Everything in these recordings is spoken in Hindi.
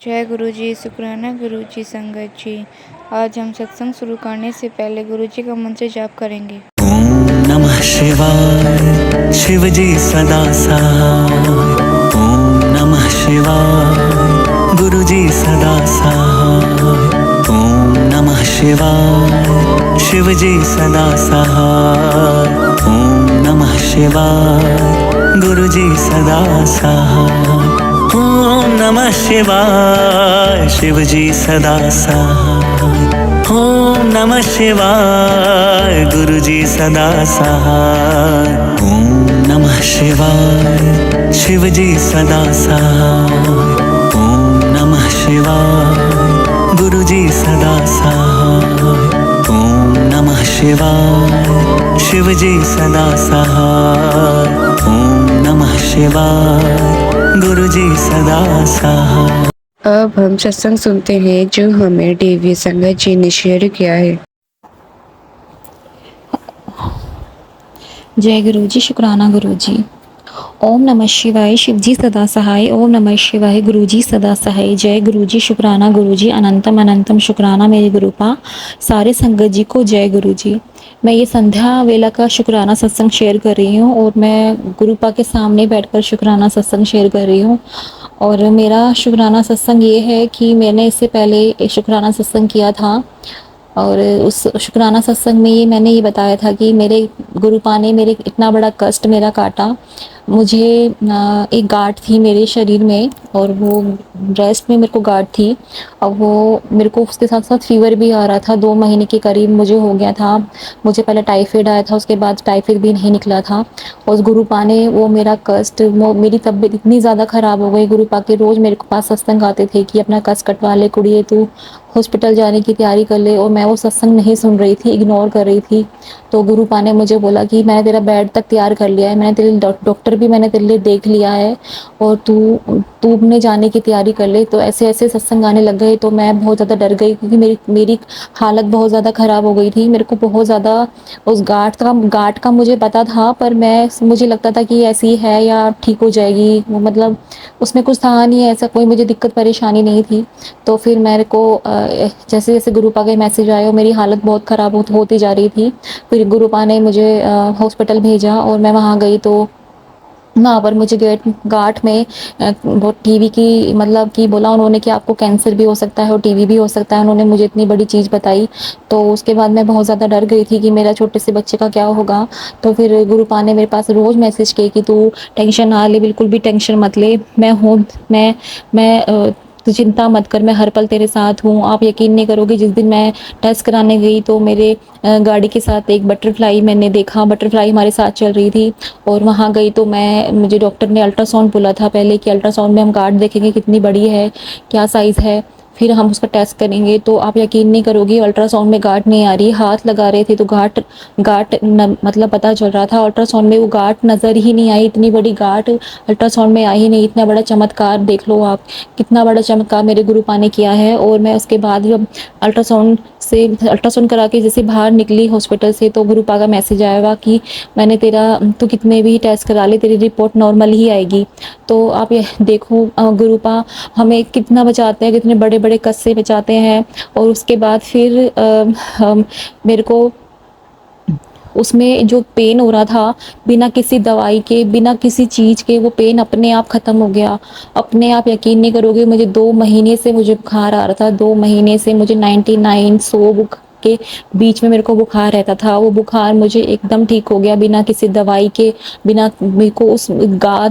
जय गुरु जी, शुक्राना गुरु जी, संगत जी। आज हम सत्संग शुरू करने से पहले गुरु जी का मंत्र जाप करेंगे। ओम नमः शिवाय, शिव जी सदा सहाय। ओम नमः शिवाय, गुरु जी सदा सहाय। ओम नमः शिवाय, शिव जी सदा सहाय। ओम नमः शिवाय, गुरु जी सदा सहाय। ओम नमः शिवाय, शिव जी सदा सहाय। ओम नमः शिवाय, गुरु जी सदा सहाय। ओम नमः शिवाय, शिव जी सदा सहाय। ओम नमः शिवाय, गुरु जी सदा सहाय। ओम नमः शिवाय, शिव जी सदा सहाय। ओम नमः शिवाय, गुरु जी सदा सहाय। अब हम सत्संग सुनते हैं जो हमें देवी संगत जी ने शेयर किया है। जय गुरु जी, शुक्राना गुरु जी। ओम नमः शिवाय, शिव जी सदा सहाय। ओम नमः शिवाय, गुरु जी सदा सहाय। जय गुरु जी, शुक्राना गुरु जी। अनंतम अनंतम शुक्राना मेरे गुरुपा। सारे संगत जी को जय गुरु जी। मैं ये संध्या वेला का शुक्राना सत्संग शेयर कर रही हूँ और मैं गुरुपा के सामने बैठकर शुक्राना सत्संग शेयर कर रही हूँ। और मेरा शुक्राना सत्संग ये है कि मैंने इससे पहले एक शुक्राना सत्संग किया था और उस शुक्राना सत्संग में मैंने ये बताया था कि मेरे गुरुपा ने मेरे इतना बड़ा कष्ट मेरा काटा। मुझे एक गांठ थी मेरे शरीर में और वो ब्रेस्ट में मेरे को गांठ थी। अब वो मेरे को उसके साथ साथ फीवर भी आ रहा था, 2 महीने के करीब मुझे हो गया था। मुझे पहले टाइफाइड आया था, उसके बाद टाइफाइड भी नहीं निकला था। और गुरुपा ने वो मेरा कष्ट, मेरी तबीयत इतनी ज़्यादा ख़राब हो गई। गुरुपा के रोज़ मेरे पास सत्संग आते थे कि अपना कष्ट कटवा ले कुड़िए, तू हॉस्पिटल जाने की तैयारी कर ले। और मैं वो सत्संग नहीं सुन रही थी, इग्नोर कर रही थी। तो गुरुपा ने मुझे बोला कि मैंने तेरा बेड तक तैयार कर लिया है, मैंने तेरे डॉक्टर भी मैंने तेरे लिए देख लिया है और तू तू अपने जाने की तैयारी कर ले। तो ऐसे ऐसे सत्संग आने लग गए तो मैं बहुत ज़्यादा डर गई क्योंकि मेरी मेरी हालत बहुत ज़्यादा ख़राब हो गई थी। मेरे को बहुत ज़्यादा उस गांठ का मुझे पता था, पर मुझे लगता था कि ऐसी है या ठीक हो जाएगी। वो मतलब उसमें कुछ था नहीं, ऐसा कोई मुझे दिक्कत परेशानी नहीं थी। तो फिर मेरे को जैसे जैसे गुरुपा के मैसेज आए और मेरी हालत बहुत ख़राब होती जा रही थी, फिर गुरुपा ने मुझे हॉस्पिटल भेजा और मैं वहाँ गई। तो वहाँ पर मुझे गांठ में वो टीवी की मतलब कि बोला उन्होंने कि आपको कैंसर भी हो सकता है और टीवी भी हो सकता है। उन्होंने मुझे इतनी बड़ी चीज़ बताई। तो उसके बाद मैं बहुत ज़्यादा डर गई थी कि मेरा छोटे से बच्चे का क्या होगा। तो फिर गुरुपा ने मेरे पास रोज़ मैसेज किए कि तू टेंशन ना ले, बिल्कुल भी टेंशन मत ले, मैं हूँ, मैं तू चिंता मत कर, मैं हर पल तेरे साथ हूँ। आप यकीन नहीं करोगे, जिस दिन मैं टेस्ट कराने गई तो मेरे गाड़ी के साथ एक बटरफ्लाई मैंने देखा, बटरफ्लाई हमारे साथ चल रही थी। और वहाँ गई तो मुझे डॉक्टर ने अल्ट्रासाउंड बोला था पहले कि अल्ट्रासाउंड में हम गांठ देखेंगे कितनी बड़ी है, क्या साइज़ है, फिर हम उसका टेस्ट करेंगे। तो आप यकीन नहीं करोगी, अल्ट्रासाउंड में गांठ नहीं आ रही। हाथ लगा रहे थे तो गांठ गांठ मतलब पता चल रहा था। अल्ट्रासाउंड में वो गांठ नज़र ही नहीं आई, इतनी बड़ी गांठ अल्ट्रासाउंड में आई ही नहीं। इतना बड़ा चमत्कार देख लो आप, कितना बड़ा चमत्कार मेरे गुरुपा ने किया है। और मैं उसके बाद जब अल्ट्रासाउंड करा के जैसे बाहर निकली हॉस्पिटल से तो गुरुपा का मैसेज आएगा कि तू कितने भी टेस्ट करा ले, तेरी रिपोर्ट नॉर्मल ही आएगी। तो आप ये देखो, गुरुपा हमें कितना बचाते हैं, कितने बड़े बड़े कष्ट से बचाते हैं। और उसके बाद फिर मेरे को उसमें जो पेन हो रहा था, बिना किसी दवाई के, बिना किसी चीज़ के, वो पेन अपने आप ख़त्म हो गया। अपने आप, यकीन नहीं करोगे, मुझे 2 महीने से मुझे बुखार आ रहा था। 2 महीने से मुझे 99 100 के बीच में मेरे को बुखार रहता था। वो बुखार मुझे एकदम ठीक हो गया बिना किसी दवाई के। बिना मेरे को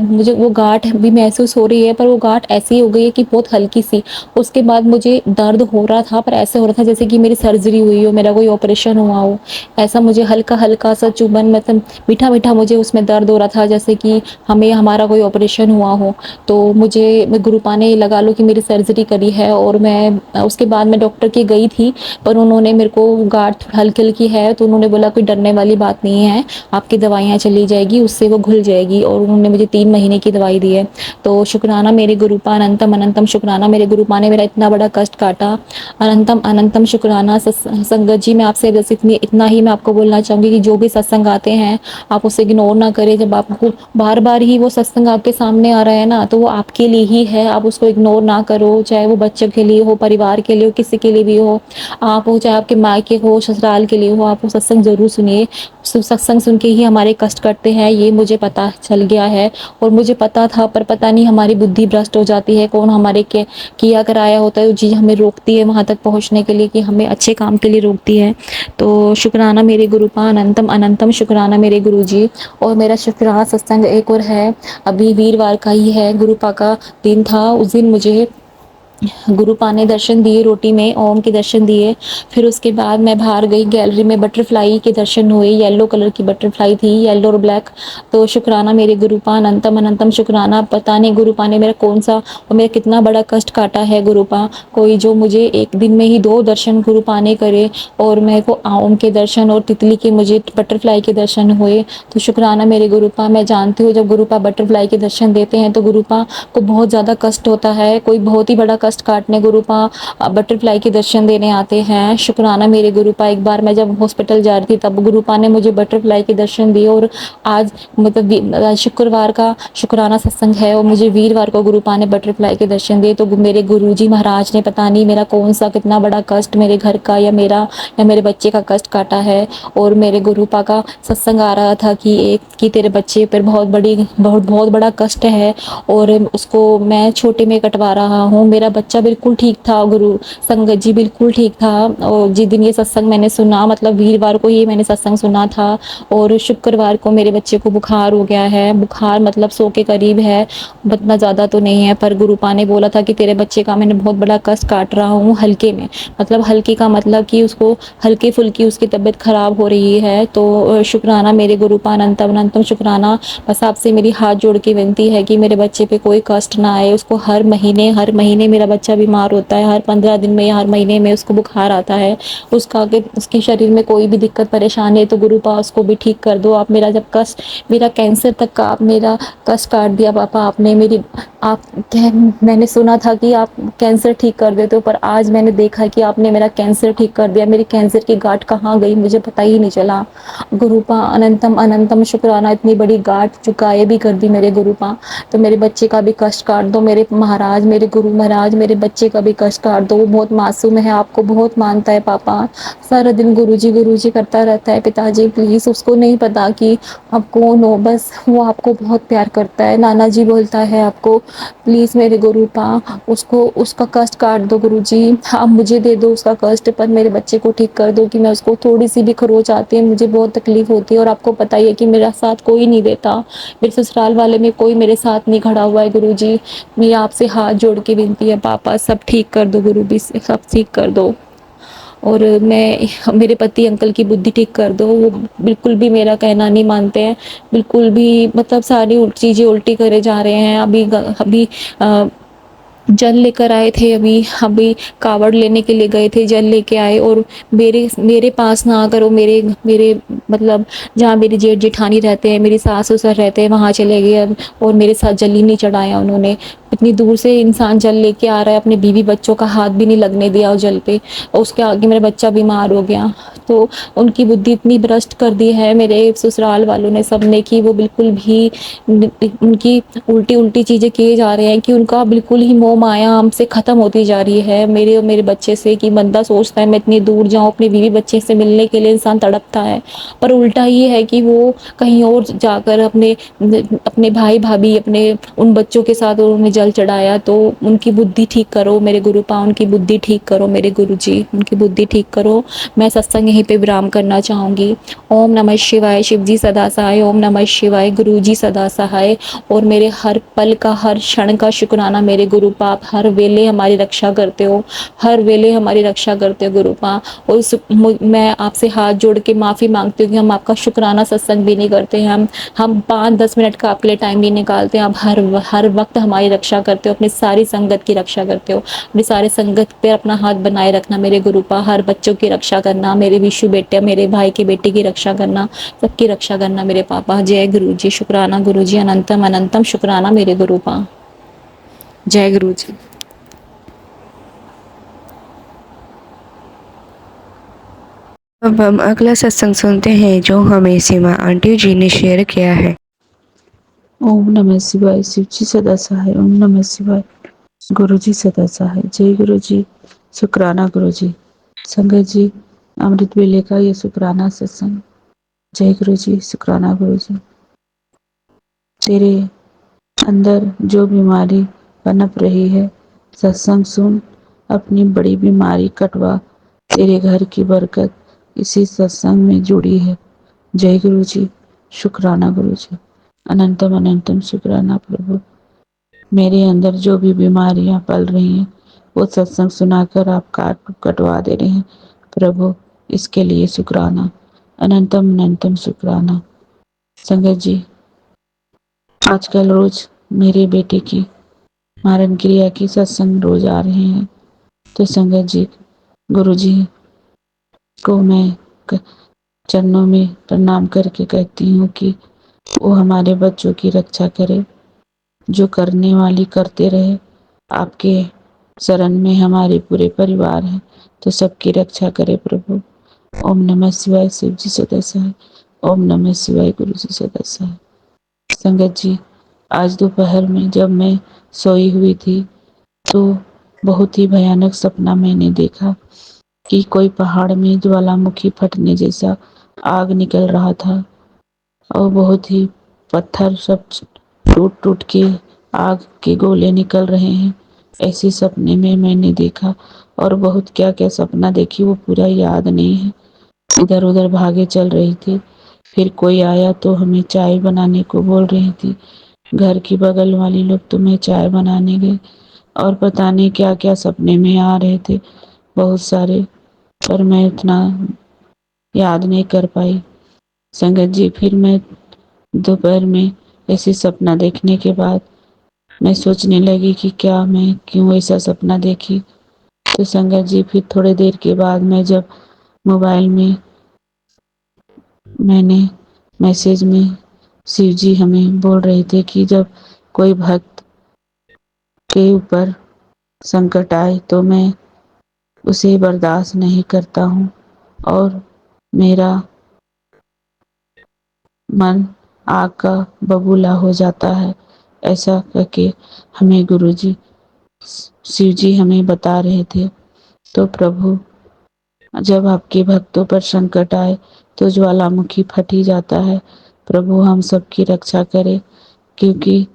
मुझे वो गांठ भी महसूस हो रही है, पर वो गांठ ऐसी हो गई है कि बहुत हल्की सी। उसके बाद मुझे दर्द हो रहा था, पर ऐसे हो रहा था जैसे कि मेरी सर्जरी हुई हो, मेरा कोई ऑपरेशन हुआ हो। ऐसा मुझे हल्का हल्का सा चुभन, मतलब मीठा मीठा मुझे उसमें दर्द हो रहा था, जैसे कि हमारा कोई ऑपरेशन हुआ हो। तो मुझे गुरुपा ने लगा लो कि मेरी सर्जरी करी है। और मैं उसके बाद मैं डॉक्टर के गई थी, पर उन्होंने मेरे को गांठ हल्की हल्की है, तो उन्होंने बोला कोई डरने वाली बात नहीं है, आपकी दवाइयाँ चली जाएगी, उससे वो घुल जाएगी, और उन्होंने मुझे 3 महीने की दवाई दी है। तो शुक्राना मेरे गुरुपा, अनंतम अनंतम शुक्राना मेरे गुरुपा ने मेरा इतना बड़ा कष्ट काटा। अनंतम अनंतम शुक्राना। संगत जी, मैं आपसे बस इतना ही मैं आपको बोलना चाहूँगी कि जो भी सत्संग आते हैं आप उसे इग्नोर ना करें। जब आपको बार बार ही वो सत्संग आपके सामने आ रहा है ना, तो वो आपके लिए ही है, आप उसको इग्नोर ना करो। चाहे वो बच्चों के लिए हो, परिवार के लिए हो, किसी के लिए भी हो, आप हो चाहे आपके मायके हो, ससुराल के लिए हो, आप वो सत्संग जरूर सुनिए। सत्संग सुन के ही हमारे कष्ट कटते हैं, ये मुझे पता चल गया है। और मुझे पता था, पर पता नहीं हमारी बुद्धि भ्रष्ट हो जाती है, कौन हमारे के किया कराया होता है वो चीज़ हमें रोकती है वहाँ तक पहुँचने के लिए, कि हमें अच्छे काम के लिए रोकती है। तो शुक्राना मेरे गुरुपा, अनंतम अनंतम शुक्राना मेरे गुरुजी। और मेरा शुक्राना सत्संग एक और है, अभी वीरवार का ही है, गुरुपा का दिन था। उस दिन मुझे गुरुपा ने दर्शन दिए, रोटी में ओम के दर्शन दिए। फिर उसके बाद मैं बाहर गई गैलरी में, बटरफ्लाई के दर्शन हुए, येलो कलर की बटरफ्लाई थी, येलो और ब्लैक। तो शुक्राना मेरे गुरुपा, अनंतम अनंतम शुक्राना। पता नहीं गुरुपा ने मेरा कौन सा और मेरा कितना बड़ा कष्ट काटा है गुरुपा कोई, जो मुझे एक दिन में ही 2 दर्शन गुरुपा ने करे, और मेरे को ओम के दर्शन और तितली के, मुझे बटरफ्लाई के दर्शन हुए। तो शुक्राना मेरे गुरुपा। मैं जानती हूँ जब गुरुपा बटरफ्लाई के दर्शन देते हैं तो गुरुपा को बहुत ज़्यादा कष्ट होता है, कोई बहुत ही बड़ा कष्ट काटने गुरुपा बटरफ्लाई के दर्शन देने आते हैं। शुक्राना मेरे गुरुपा। एक बार मैं जब हॉस्पिटल जा रही थी तब गुरुपा ने मुझे बटरफ्लाई के दर्शन दिए, और आज मतलब शुक्रवार का शुक्राना सत्संग है और मुझे वीरवार को गुरुपा ने बटरफ्लाई के दर्शन दिए। तो मेरे गुरुजी महाराज ने पता नहीं मेरा कौन सा कितना बड़ा कष्ट मेरे घर का या मेरे बच्चे का कष्ट काटा है। और मेरे गुरुपा का सत्संग आ रहा था कि तेरे बच्चे पर बहुत बड़ा कष्ट है, और उसको मैं छोटे में कटवा रहा हूँ। मेरा बच्चा बिल्कुल ठीक था गुरु संगत जी, बिल्कुल ठीक था। और जिस दिन ये सत्संग मैंने सुना, मतलब वीरवार को ये मैंने सत्संग सुना था, और शुक्रवार को मेरे बच्चे को बुखार हो गया है। बुखार मतलब 100 के करीब है, इतना ज़्यादा तो नहीं है, पर गुरुपा ने बोला था कि तेरे बच्चे का मैंने बहुत बड़ा कष्ट काट रहा हूँ हल्के में। मतलब हल्के का मतलब कि उसको हल्की फुल्की उसकी तबीयत खराब हो रही है। तो शुक्राना मेरे गुरुपा, अनंतम अनंतम शुक्राना। बस आपसे मेरी हाथ जोड़ के विनती है कि मेरे बच्चे पे कोई कष्ट ना आए। उसको हर महीने मेरा बच्चा बीमार होता है, हर 15 दिन में या हर महीने में उसको बुखार आता है। उसके शरीर में कोई भी दिक्कत परेशानी है तो गुरुपा उसको भी ठीक कर दो आप। मेरा कैंसर तक का आप मेरा कष्ट काट दिया पापा आपने। मैंने सुना था कि आप कैंसर ठीक कर देते हो, पर आज मैंने देखा कि आपने मेरा कैंसर ठीक कर दिया। मेरी कैंसर की गांठ कहाँ गई मुझे पता ही नहीं चला। गुरुपा अनंतम अनंतम शुक्राना। इतनी बड़ी गांठ जो गायब भी कर दी मेरे गुरुपा। तो मेरे बच्चे का भी कष्ट काट दो मेरे महाराज, मेरे गुरु महाराज, मेरे बच्चे का भी कष्ट काट दो। वो बहुत मासूम है, आपको बहुत मानता है पापा, सारा दिन गुरुजी करता रहता है। पिताजी प्लीज़, उसको नहीं पता कि आप कौन हो, बस वो आपको बहुत प्यार करता है, नाना जी बोलता है आपको। प्लीज़ मेरे गुरुपा उसका कष्ट काट दो गुरुजी। आप मुझे दे दो उसका कष्ट, पर मेरे बच्चे को ठीक कर दो कि मैं उसको थोड़ी सी भी खरोच आती है मुझे बहुत तकलीफ होती है। और आपको पता ही है कि मेरा साथ कोई नहीं देता, मेरे ससुराल वाले में कोई मेरे साथ नहीं खड़ा हुआ है गुरुजी। मेरी आपसे हाथ जोड़ के विनती है पापा, सब ठीक कर दो गुरु भी, सब ठीक कर दो। और मेरे पति अंकल की बुद्धि ठीक कर दो, वो बिल्कुल भी मेरा कहना नहीं मानते हैं, बिल्कुल भी, मतलब सारी चीज़ें उल्टी करे जा रहे हैं। अभी जल लेकर आए थे, अभी कावड़ लेने के लिए गए थे, जल लेके आए, और मेरे पास ना आकर वो मेरे मतलब जहाँ मेरी जेठ जेठानी रहते हैं, मेरी सास ससुर रहते हैं, वहाँ चले गए और मेरे साथ जल ही नहीं चढ़ाया उन्होंने। इतनी दूर से इंसान जल लेके आ रहा है, अपने बीवी बच्चों का हाथ भी नहीं लगने दिया उस जल पे, और उसके आगे मेरा बच्चा बीमार हो गया। तो उनकी बुद्धि इतनी भ्रष्ट कर दी है मेरे ससुराल वालों ने, सबने, कि वो बिल्कुल भी उनकी उल्टी चीज़ें किए जा रहे हैं, कि उनका बिल्कुल ही मोह माया हमसे ख़त्म होती जा रही है, मेरे और मेरे बच्चे से। कि बंदा सोचता है मैं इतनी दूर जाऊँ, अपने बीवी बच्चे से मिलने के लिए इंसान तड़पता है, पर उल्टा ये है कि वो कहीं और जाकर अपने भाई भाभी, अपने उन बच्चों के साथ उन्होंने जल चढ़ाया। तो उनकी बुद्धि ठीक करो मेरे गुरुपा, उनकी बुद्धि ठीक करो मेरे गुरुजी, उनकी बुद्धि ठीक करो। मैं सत्संग यहीं पे विराम करना चाहूँगी। ओम नमः शिवाय, शिव जी सदा सहाय। ओम नमः शिवाय, गुरु जी सदा सहाय। और मेरे हर पल का, हर क्षण का शुक्राना मेरे गुरु पाप, हर वेले हमारी रक्षा करते हो, हर वेले हमारी रक्षा करते हो गुरु पाप। और मैं आपसे हाथ जोड़ के माफ़ी मांगती हूँ कि हम आपका शुक्राना सत्संग भी नहीं करते हैं। हम 5-10 मिनट का आपके लिए टाइम भी निकालते हैं। आप हर वक्त हमारी रक्षा करते हो, अपनी सारी संगत की रक्षा करते हो। अपनी सारे संगत पे अपना हाथ बनाए रखना मेरे गुरुपा, हर बच्चों की रक्षा करना, मेरे विशु बेटे, मेरे भाई की बेटी की रक्षा करना, सबकी रक्षा करना मेरे पापा। जय गुरु जी, शुक्राना गुरु जी, अनंतम अनंतम शुक्राना मेरे गुरुपा। जय गुरु जी। अब हम अगला सत्संग सुनते हैं जो हमें सीमा आंटी जी ने शेयर किया है। ओम नमः शिवाय, शिव जी सदा सहाय। ओम नमः शिवाय, गुरु जी सदा सहाय। जय गुरु जी, शुक्राना गुरु जी। संगत जी, अमृत वेले का ये शुक्राना सत्संग। जय गुरु जी, शुक्राना गुरु जी। तेरे अंदर जो बीमारी पनप रही है, सत्संग सुन, अपनी बड़ी बीमारी कटवा। तेरे घर की बरकत इसी सत्संग में जुड़ी है। जय गुरु जी, शुक्राना गुरु जी। अनंतम अनंतम शुक्राना प्रभु। मेरे अंदर जो भी बीमारियां पल रही हैं, वो सत्संग सुनाकर आप कटवा दे रहे हैं प्रभु, इसके लिए शुक्राना। अनंतम अनंतम शुक्राना। संगत जी, आजकल रोज मेरे बेटे की मारन क्रिया की सत्संग रोज आ रहे हैं। तो संगत जी, गुरु जी को मैं चरणों में प्रणाम करके कहती हूँ कि वो हमारे बच्चों की रक्षा करे, जो करने वाली करते रहे। आपके शरण में हमारे पूरे परिवार हैं, तो सबकी रक्षा करे प्रभु। ओम नमः शिवाय, शिव जी सदा सहाय। ओम नमः शिवाय, गुरु जी सदा सहाय। संगत जी, आज दोपहर में जब मैं सोई हुई थी तो बहुत ही भयानक सपना मैंने देखा कि कोई पहाड़ में ज्वालामुखी फटने जैसा आग निकल रहा था और बहुत ही पत्थर सब टूट टूट के आग के गोले निकल रहे हैं। ऐसे सपने में मैंने देखा और बहुत क्या क्या सपना देखी वो पूरा याद नहीं है। इधर उधर भागे चल रही थी। फिर कोई आया तो हमें चाय बनाने को बोल रही थी। घर की बगल वाली लोग तो मैं चाय बनाने गए और पता नहीं क्या क्या सपने में आ रहे थे बहुत सारे, पर मैं उतना याद नहीं कर पाई। संगत जी, फिर मैं दोपहर में ऐसे सपना देखने के बाद मैं सोचने लगी कि क्या मैं क्यों ऐसा सपना देखी। तो संगत जी, फिर थोड़ी देर के बाद मैं जब मोबाइल में मैंने मैसेज में शिव जी हमें बोल रहे थे कि जब कोई भक्त के ऊपर संकट आए तो मैं उसे बर्दाश्त नहीं करता हूँ और मेरा मन आग का बबूला हो जाता है। ऐसा करके हमें गुरुजी शिव जी हमें बता रहे थे। तो प्रभु, जब आपके भक्तों पर संकट आए तो ज्वालामुखी फट ही जाता है। प्रभु, हम सबकी रक्षा करे, क्योंकि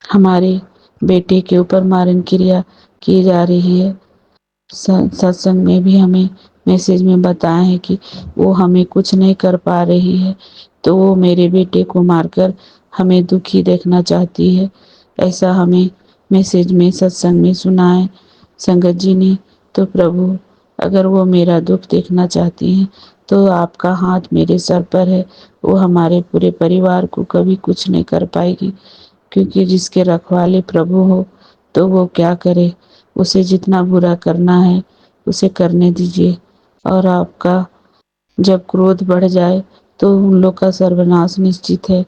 हमारे बेटे के ऊपर मारन क्रिया की जा रही है। सत्संग में भी हमें मैसेज में बताया है कि वो हमें कुछ नहीं कर पा रही है, तो वो मेरे बेटे को मारकर हमें दुखी देखना चाहती है। ऐसा हमें मैसेज में सत्संग में सुना है संगत जी ने। तो प्रभु, अगर वो मेरा दुख देखना चाहती हैं तो आपका हाथ मेरे सर पर है। वो हमारे पूरे परिवार को कभी कुछ नहीं कर पाएगी, क्योंकि जिसके रखवाले प्रभु हो तो वो क्या करे। उसे जितना बुरा करना है उसे करने दीजिए, और आपका जब क्रोध बढ़ जाए तो उन लोग का सर्वनाश निश्चित है।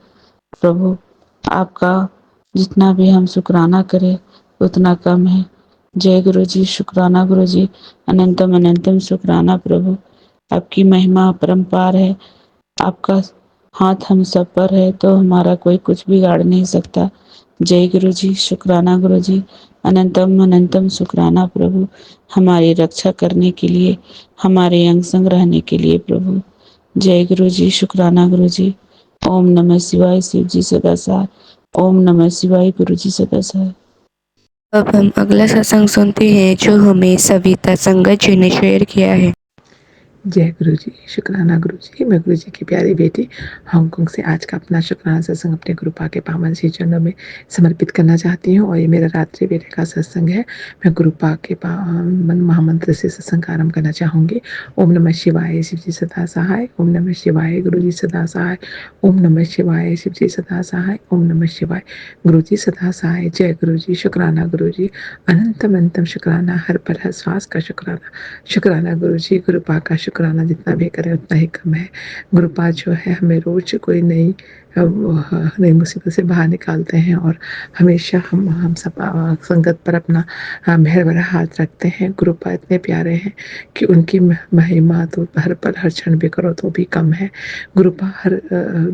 प्रभु, आपका जितना भी हम शुक्राना करें उतना कम है। जय गुरु जी, शुक्राना गुरु जी। अनंतम अनंतम शुक्राना प्रभु। आपकी महिमा अपरंपार है। आपका हाथ हम सब पर है तो हमारा कोई कुछ बिगाड़ नहीं सकता। जय गुरु जी, शुक्राना गुरु जी। अनंतम अनंतम शुक्राना प्रभु, हमारी रक्षा करने के लिए, हमारे अंग संग रहने के लिए प्रभु। जय गुरु जी, शुक्राना गुरु जी। ओम नमः शिवाय, शिव जी सदा सहाय। ओम नमः शिवाय, गुरु जी सदा सहाय। अब हम अगला सत्संग सुनते हैं जो हमें सविता संगत जी ने शेयर किया है। जय गुरु जी, शुक्राना गुरु जी। मैं गुरु जी की प्यारी बेटी हांगकांग से आज का अपना शुक्राना सत्संग अपने गुरु पा के पावन श्री चरणों में समर्पित करना चाहती हूँ। और ये मेरा रात्रि बेटे का सत्संग है। मैं गुरु पा के पावन महामंत्र से सत्संग का आरंभ करना चाहूँगी। ओम नमः शिवाय, शिव जी सदा सहाय। ओम नमः शिवाय, गुरु जी सदा सहाय। ओम नमः शिवाय, शिव जी सदा सहाय। ओम नमः शिवाय, गुरु जी सदा सहाय। जय गुरु जी, शुक्राना गुरु जी, अनंतम अनंतम शुक्राना, हर पल हर श्वास का शुक्राना। शुक्राना गुरु जी, गुरु पा का शुक्राना जितना भी करें उतना ही कम है। गुरु पा जो है हमें रोज कोई नई मुसीबत से बाहर निकालते हैं और हमेशा हम सब संगत पर अपना मेहर भरा हाथ रखते हैं। गुरु पा इतने प्यारे हैं कि उनकी महिमा तो हर पल हर क्षण भी करो तो भी कम है। गुरु पा हर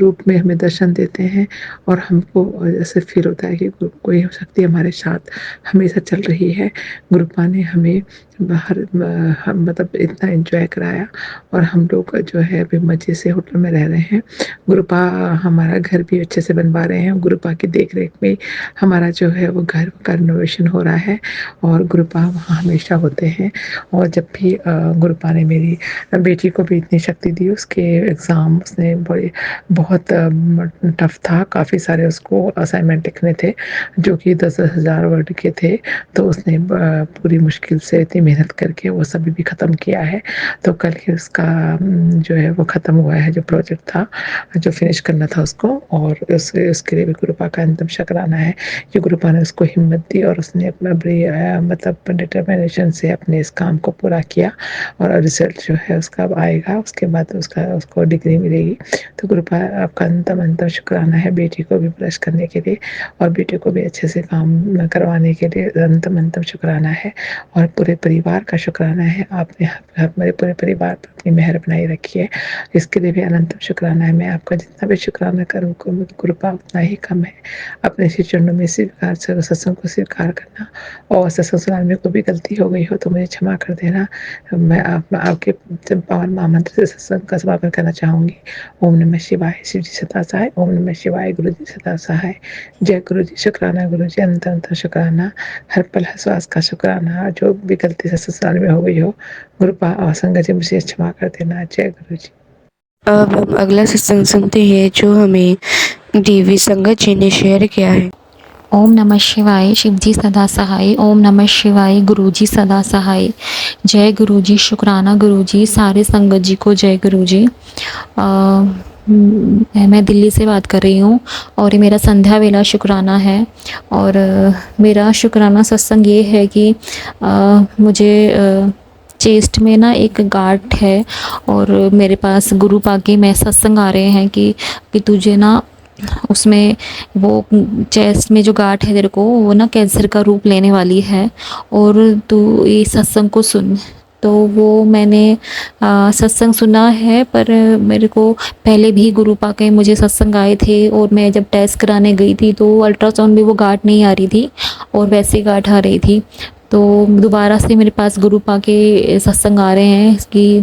रूप में हमें दर्शन देते हैं और हमको ऐसे फील होता है कि कोई शक्ति हमारे साथ हमेशा चल रही है। गुरु पा ने हमें बाहर मतलब इतना एंजॉय कराया और हम लोग जो है अभी मज़े से होटल में रह रहे हैं। गुरुपा हमारा घर भी अच्छे से बनवा रहे हैं। गुरुपा की देख रेख में हमारा जो है वो घर का रिनोवेशन हो रहा है और गुरुपा वहाँ हमेशा होते हैं। और जब भी गुरुपा ने मेरी बेटी को भी इतनी शक्ति दी, उसके एग्ज़ाम उसने बहुत टफ था। काफ़ी सारे उसको असाइनमेंट लिखने थे जो कि 10,000 वर्ड के थे। तो उसने पूरी मुश्किल से इतनी मेहनत करके वो सभी भी ख़त्म किया है। तो कल ही उसका जो है वो ख़त्म हुआ है, जो प्रोजेक्ट था जो फिनिश करना था उसको। और उसके लिए भी गुरुपा का अंतिम शुक्राना है कि गुरुपा ने उसको हिम्मत दी और उसने अपना बड़ी मतलब डिटर्मिनेशन से अपने इस काम को पूरा किया और रिजल्ट जो है उसका अब आएगा। उसके बाद उसको डिग्री मिलेगी। तो गुरुपा आपका अंतिम शुक्राना है बेटी को भी ब्रश करने के लिए और बेटी को भी अच्छे से काम करवाने के लिए अंतिम शुक्राना है। और पूरे परिवार का शुक्राना है, आपने हमारे पूरे परिवार पर अपनी मेहर बनाई रखी है, इसके लिए भी अनंत शुक्राना है। मैं आपका जितना भी शुक्राना करूँ कृपा उतना ही कम है। अपने श्री चरणों में स्वीकार सत्संग को स्वीकार करना और सत्संग सुनाने में कोई भी गलती हो गई हो तो मुझे क्षमा कर देना। मैं आपके पावन महामंत्र से सत्संग का समापन करना चाहूँगी। ओम नमः शिवाय, शिव जी सदा सहाय। ओम नमः शिवाय, गुरु जी सदा सहाय। जय गुरु जी, शुक्राना गुरु जी, अनंत शुक्राना, हर पल हर श्वास का शुक्राना। जो भी गलती से ससुराल में हो गई हो गुरुपा और संगत जी मुझे क्षमा कर देना। जय गुरु जी। अब हम अगला सत्संग सुनते हैं जो हमें देवी संगत जी ने शेयर किया है। ओम नमः शिवाय, शिव जी सदा सहाय। ओम नमः शिवाय, गुरु जी सदा सहाय। जय गुरु जी, शुक्राना गुरु जी, सारे संगत जी को जय गुरु जी। मैं दिल्ली से बात कर रही हूँ और ये मेरा संध्या वेला शुक्राना है। और मेरा शुक्राना सत्संग ये है कि मुझे चेस्ट में ना एक गांठ है और मेरे पास गुरु पाके में सत्संग आ रहे हैं कि तुझे ना उसमें वो चेस्ट में जो गांठ है तेरे को वो ना कैंसर का रूप लेने वाली है और तू ये सत्संग को सुन। तो वो मैंने सत्संग सुना है, पर मेरे को पहले भी गुरु पाके मुझे सत्संग आए थे और मैं जब टेस्ट कराने गई थी तो अल्ट्रासाउंड में वो गांठ नहीं आ रही थी और वैसे गांठ आ रही थी। तो दोबारा से मेरे पास गुरु पाके सत्संग आ रहे हैं इसकी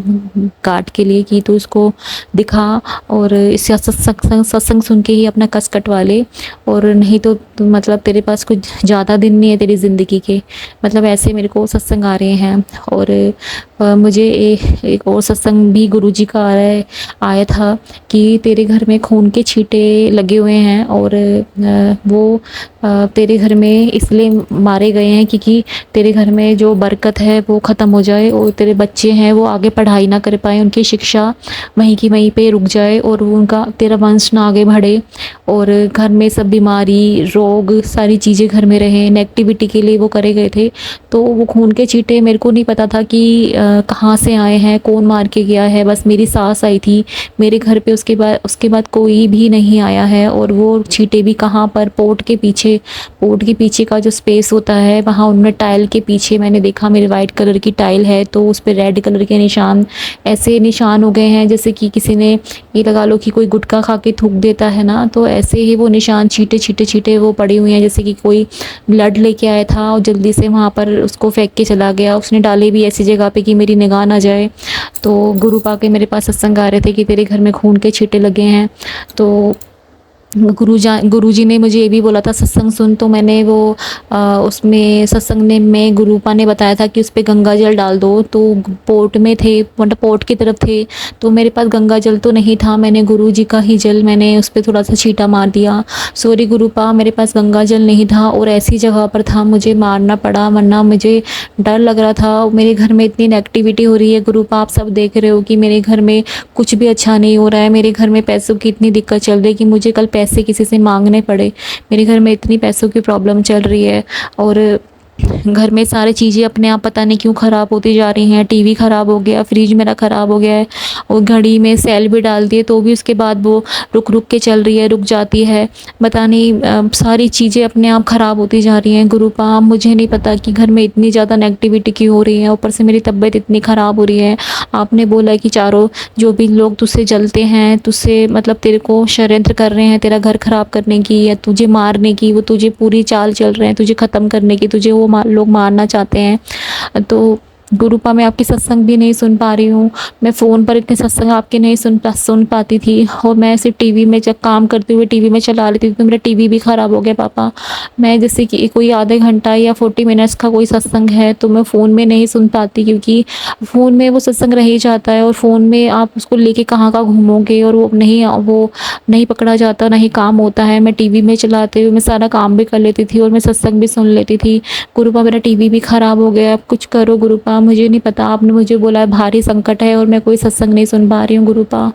गांठ के लिए कि तू इसको दिखा और इसका सत्संग सुन के ही अपना कस कटवा ले और नहीं तो मतलब तेरे पास कुछ ज़्यादा दिन नहीं है तेरी ज़िंदगी के। मतलब ऐसे मेरे को सत्संग आ रहे हैं। और मुझे एक और सत्संग भी गुरुजी का आया था कि तेरे घर में खून के छींटे लगे हुए हैं और वो तेरे घर में इसलिए मारे गए हैं क्योंकि तेरे घर में जो बरकत है वो ख़त्म हो जाए और तेरे बच्चे हैं वो आगे पढ़ाई ना कर पाए, उनकी शिक्षा वहीं की वहीं पे रुक जाए और वो उनका तेरा वंश ना आगे बढ़े और घर में सब बीमारी रोग सारी चीज़ें घर में रहे। नेगेटिविटी के लिए वो करे गए थे। तो वो खून के छींटे मेरे को नहीं पता था कि कहाँ से आए हैं, कौन मार के गया है। बस मेरी सास आई थी मेरे घर पे, उसके बाद कोई भी नहीं आया है। और वो छींटे भी कहाँ पर, पोर्ट के पीछे का जो स्पेस होता है वहाँ उन्होंने टाइल के पीछे मैंने देखा, मेरे वाइट कलर की टाइल है तो उस पर रेड कलर के निशान, ऐसे निशान हो गए हैं जैसे कि किसी ने ये लगा लो कि कोई गुटखा खा के थूक देता है ना, तो ऐसे ही वो निशान छींटे वो पड़ी हुई हैं जैसे कि कोई ब्लड लेके आया था और जल्दी से वहाँ पर उसको फेंक के चला गया। उसने डाले भी ऐसी जगह पे कि मेरी निगाह ना जाए। तो गुरु पाके मेरे पास सत्संग आ रहे थे कि तेरे घर में खून के छींटे लगे हैं। तो गुरुजी ने मुझे ये भी बोला था सत्संग सुन, तो मैंने वो उसमें सत्संग ने में गुरुपा ने बताया था कि उस पे गंगा जल डाल दो। तो पोर्ट में थे, मतलब पोर्ट की तरफ थे, तो मेरे पास गंगा जल तो नहीं था। मैंने गुरुजी का ही जल मैंने उस पे थोड़ा सा छींटा मार दिया। सॉरी गुरुपा, मेरे पास गंगा जल नहीं था और ऐसी जगह पर था, मुझे मारना पड़ा, वरना मुझे डर लग रहा था। मेरे घर में इतनी नेगेटिविटी हो रही है गुरुपा, आप सब देख रहे हो कि मेरे घर में कुछ भी अच्छा नहीं हो रहा है। मेरे घर में पैसों की इतनी दिक्कत चल रही है कि मुझे कल पैसे किसी से मांगने पड़े। मेरे घर में इतनी पैसों की प्रॉब्लम चल रही है और घर में सारी चीज़ें अपने आप पता नहीं क्यों ख़राब होती जा रही हैं। टीवी ख़राब हो गया, फ्रिज मेरा ख़राब हो गया है और घड़ी में सेल भी डाल दिए तो भी उसके बाद वो रुक के चल रही है, रुक जाती है। पता नहीं सारी चीज़ें अपने आप ख़राब होती जा रही हैं। गुरुपा, मुझे नहीं पता कि घर में इतनी ज़्यादा नेगेटिविटी क्यों हो रही है, ऊपर से मेरी तबीयत इतनी ख़राब हो रही है। आपने बोला कि चारों जो भी लोग तुझसे जलते हैं, तुझसे मतलब तेरे को षड्यंत्र कर रहे हैं तेरा घर ख़राब करने की या तुझे मारने की, वो तुझे पूरी चाल चल रहे हैं तुझे ख़त्म करने की, तुझे वो लोग मारना चाहते हैं। तो गुरुपा, मैं आपकी सत्संग भी नहीं सुन पा रही हूँ। मैं फ़ोन पर इतने सत्संग आपके नहीं सुन पाती थी और मैं सिर्फ टीवी में जब काम करते हुए टीवी में चला लेती थी तो मेरा टीवी भी ख़राब हो गया पापा। मैं जैसे कि कोई आधे घंटा या 40 मिनट्स का कोई सत्संग है तो मैं फ़ोन में नहीं सुन पाती, क्योंकि फ़ोन में वो सत्संग रह ही जाता है और फ़ोन में आप उसको लेके कहाँ घूमोगे और वो नहीं पकड़ा जाता, नहीं काम होता है। मैं टीवी में चलाते हुए मैं सारा काम भी कर लेती थी और मैं सत्संग भी सुन लेती थी। गुरुपा, मेरा टीवी भी ख़राब हो गया, अब कुछ करो गुरुपा, मुझे नहीं पता। आपने मुझे बोला है भारी संकट है और मैं कोई सत्संग नहीं सुन पा रही हूँ गुरुपा।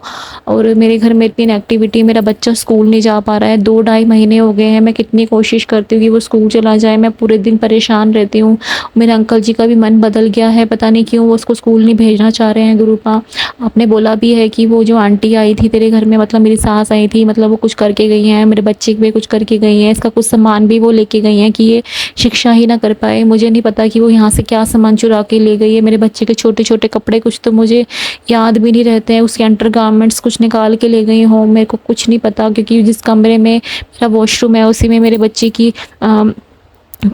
और मेरे घर में इतनी नेगेटिविटी, मेरा बच्चा स्कूल नहीं जा पा रहा है, 2-2.5 महीने हो गए हैं। मैं कितनी कोशिश करती हूँ कि वो स्कूल चला जाए, मैं पूरे दिन परेशान रहती हूँ। मेरे अंकल जी का भी मन बदल गया है, पता नहीं क्यों वो उसको स्कूल नहीं भेजना चाह रहे हैं गुरुपा। आपने बोला भी है कि वो जो आंटी आई थी तेरे घर में, मतलब मेरी सास आई थी, मतलब वो कुछ करके गई हैं, मेरे बच्चे पे कुछ करके गई हैं, इसका कुछ सामान भी वो लेके गई हैं कि ये शिक्षा ही ना कर पाए। मुझे नहीं पता कि वो यहाँ से क्या सामान चुरा के ले गई है। मेरे बच्चे के छोटे छोटे कपड़े कुछ तो मुझे याद भी नहीं रहते हैं, उसके अंडरगारमेंट्स कुछ निकाल के ले गई हो, मेरे को कुछ नहीं पता, क्योंकि जिस कमरे में मेरा वॉशरूम है उसी में मेरे बच्चे की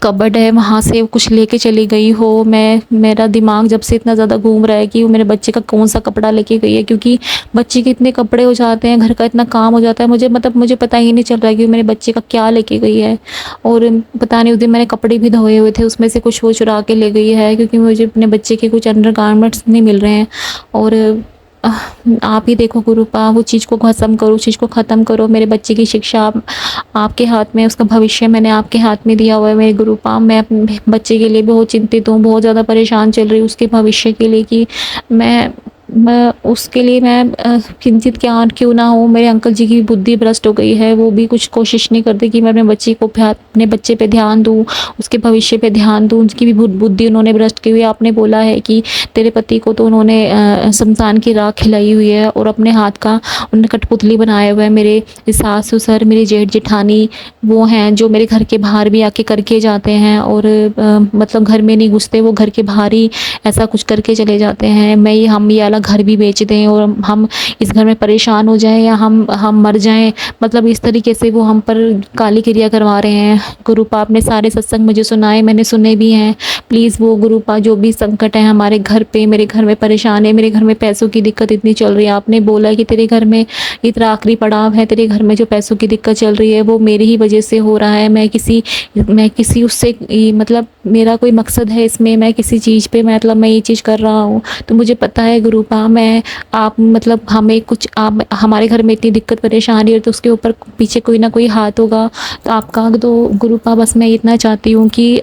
कबर्ड है, वहाँ से कुछ लेके चली गई हो। मेरा दिमाग जब से इतना ज़्यादा घूम रहा है कि वो मेरे बच्चे का कौन सा कपड़ा लेके गई है, क्योंकि बच्चे के इतने कपड़े हो जाते हैं, घर का इतना काम हो जाता है, मुझे पता ही नहीं चल रहा है कि मेरे बच्चे का क्या लेके गई है। और पता नहीं, उस दिन मैंने कपड़े भी धोए हुए थे, उसमें से कुछ वो चुरा के ले गई है, क्योंकि मुझे अपने बच्चे के कुछ अंडरगारमेंट्स नहीं मिल रहे हैं। और आप ही देखो गुरुपा, वो चीज़ को ख़त्म करो, चीज़ को ख़त्म करो। मेरे बच्चे की शिक्षा आपके हाथ में, उसका भविष्य मैंने आपके हाथ में दिया हुआ है मेरे गुरुपा। मैं अपने बच्चे के लिए बहुत चिंतित हूँ, बहुत ज़्यादा परेशान चल रही हूँ उसके भविष्य के लिए कि मैं उसके लिए मैं चिंतित क्या क्यों ना हूँ। मेरे अंकल जी की बुद्धि भ्रष्ट हो गई है, वो भी कुछ कोशिश नहीं करते कि मैं अपने बच्चे पे ध्यान दूँ, उसके भविष्य पे ध्यान दूँ। उनकी भी बुद्धि उन्होंने भ्रष्ट की हुई है। आपने बोला है कि तेरे पति को तो उन्होंने शमशान की राख खिलाई हुई है और अपने हाथ का उन्होंने कठपुतली बनाया हुआ है। मेरे सास ससुर, मेरी जेठ जेठानी वो हैं जो मेरे घर के बाहर भी आके करके जाते हैं और मतलब घर में नहीं घुसते, वो घर के बाहर ही ऐसा कुछ करके चले जाते हैं। हम ये वाला घर भी बेच दें और हम इस घर में परेशान हो जाएं या हम मर जाएं, मतलब इस तरीके से वो हम पर काली क्रिया करवा रहे हैं। गुरुपा, आपने सारे सत्संग मुझे सुनाए, मैंने सुने भी हैं। प्लीज़ वो गुरुपा, जो भी संकट है हमारे घर पे, मेरे घर में परेशान है, मेरे घर में पैसों की दिक्कत इतनी चल रही है। आपने बोला कि तेरे घर में इतना आखिरी पड़ाव है, तेरे घर में जो पैसों की दिक्कत चल रही है वो मेरी ही वजह से हो रहा है। मैं किसी उससे मतलब मेरा कोई मकसद है इसमें, मैं किसी चीज़ पे मतलब मैं ये चीज़ कर रहा हूँ, तो मुझे पता है गुरुपा। आप मतलब हमें कुछ आप हमारे घर में इतनी दिक्कत परेशानी है तो उसके ऊपर पीछे कोई ना कोई हाथ होगा तो आपका। तो गुरुपा, बस मैं इतना चाहती हूँ कि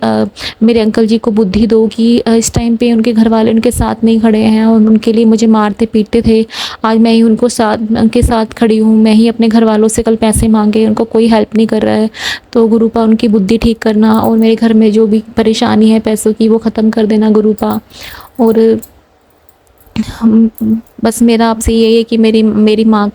मेरे अंकल जी को बुद्धि दो कि इस टाइम पे उनके घर वाले उनके साथ नहीं खड़े हैं और उनके लिए मुझे मारते पीटते थे। आज मैं ही उनके साथ खड़ी हूँ, मैं ही अपने घर वालों से कल पैसे मांगे, उनको कोई हेल्प नहीं कर रहा है। तो गुरुपा, उनकी बुद्धि ठीक करना और मेरे घर में जो भी परेशानी है पैसों की वो ख़त्म कर देना गुरुपा। और बस मेरा आपसे यही है कि मेरी माँ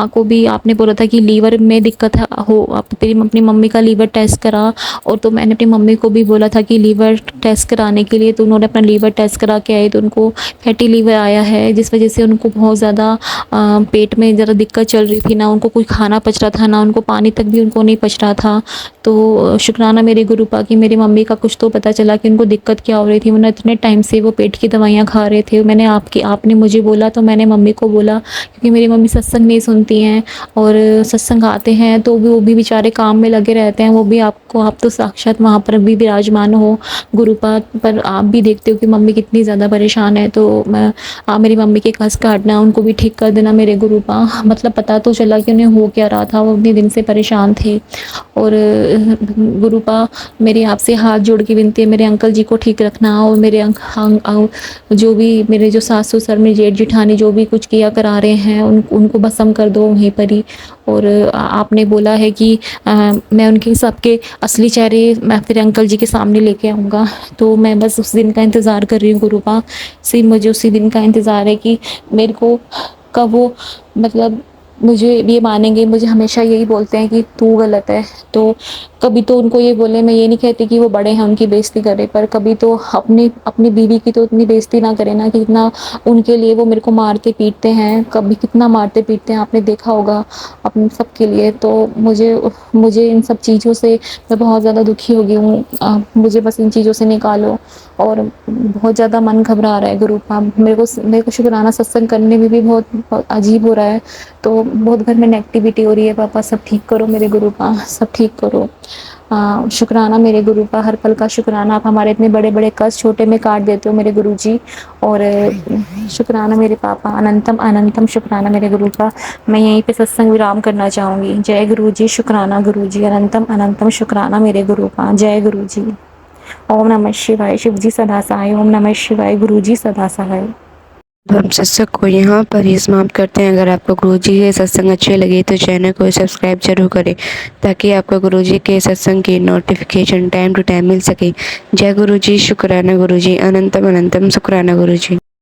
को भी आपने बोला था कि लीवर में दिक्कत हो, अपनी मम्मी का लीवर टेस्ट करा। और तो मैंने अपनी मम्मी को भी बोला था कि लीवर टेस्ट कराने के लिए, तो उन्होंने अपना लीवर टेस्ट करा के आए तो उनको फैटी लीवर आया है, जिस वजह से उनको बहुत ज़्यादा पेट में ज़रा दिक्कत चल रही थी, ना उनको कोई खाना पच रहा था, ना उनको पानी तक भी उनको नहीं पच रहा था। तो शुक्राना मेरे गुरुपा कि मेरी मम्मी का कुछ तो पता चला कि उनको दिक्कत क्या हो रही थी, वरना इतने टाइम से वो पेट की दवाइयाँ खा रहे थे। मैंने आपने मुझे बोला तो मैंने मम्मी को बोला, क्योंकि मेरी मम्मी सत्संग नहीं सुनती हैं और सत्संग आते हैं तो वो भी बेचारे काम में लगे रहते हैं। वो भी आप तो साक्षात वहाँ पर भी विराजमान हो गुरुपाद पर, आप भी देखते हो कि मम्मी कितनी ज़्यादा परेशान है। तो आप मेरी मम्मी के कष्ट काटना, उनको भी ठीक कर देना मेरे गुरुपा। मतलब पता तो चला कि उन्हें हो क्या रहा था, वो उतने दिन से परेशान थे। और गुरुपा मेरी आपसे हाथ जोड़ के विनती है, मेरे अंकल जी को ठीक रखना और मेरे जो भी मेरे जो सास ससुर मेरे जेठ जेठानी जो भी कुछ किया करा रहे हैं उनको भस्म कर दो वहीं पर ही। और आपने बोला है कि मैं उनके सबके असली चेहरे मैं तेरे अंकल जी के सामने लेके आऊँगा। तो मैं बस उस दिन का इंतज़ार कर रही हूँ गुरुपा। सिर्फ मुझे उसी दिन का इंतज़ार है कि मेरे को कब वो मतलब मुझे ये मानेंगे। मुझे हमेशा यही बोलते हैं कि तू गलत है, तो कभी तो उनको ये बोले, मैं ये नहीं कहती कि वो बड़े हैं उनकी बेइज्जती करे, पर कभी तो अपनी बीवी की तो इतनी बेइज्जती ना करे ना, कि इतना उनके लिए वो मेरे को मारते पीटते हैं। कभी कितना मारते पीटते हैं आपने देखा होगा अपने सबके लिए। तो मुझे इन सब चीज़ों से मैं बहुत ज़्यादा दुखी हो गई हूँ। मुझे बस इन चीज़ों से निकालो। और बहुत ज़्यादा मन घबरा रहा है गुरुपा। मेरे को शुक्राना सत्संग करने में भी बहुत अजीब हो रहा है। तो बहुत घर में नेगेटिविटी हो रही है। पापा सब ठीक करो मेरे गुरुपा, सब ठीक करो। शुक्राना मेरे गुरुपा, हर पल का शुक्राना। आप हमारे इतने बड़े बड़े कष्ट छोटे में काट देते हो मेरे गुरुजी। और शुक्राना मेरे पापा, अनंतम अनंतम शुक्राना मेरे गुरुपा। मैं यहीं पे सत्संग विराम करना चाहूँगी। जय गुरुजी, शुक्राना गुरुजी, अनंतम अनंतम शुक्राना मेरे गुरुपा। जय गुरुजी। ओम नमः शिवाय। शिवजी सदा सहाय। ओम नमः शिवाय। गुरुजी सदा सहाय। तो हम सत्संग को यहाँ पर ही समाप्त करते हैं। अगर आपको गुरुजी के सत्संग अच्छे लगे तो चैनल को सब्सक्राइब जरूर करें, ताकि आपको गुरुजी के सत्संग की नोटिफिकेशन टाइम टू टाइम मिल सके। जय गुरुजी, शुक्राना गुरुजी, अनंतम अनंतम शुक्राना गुरुजी।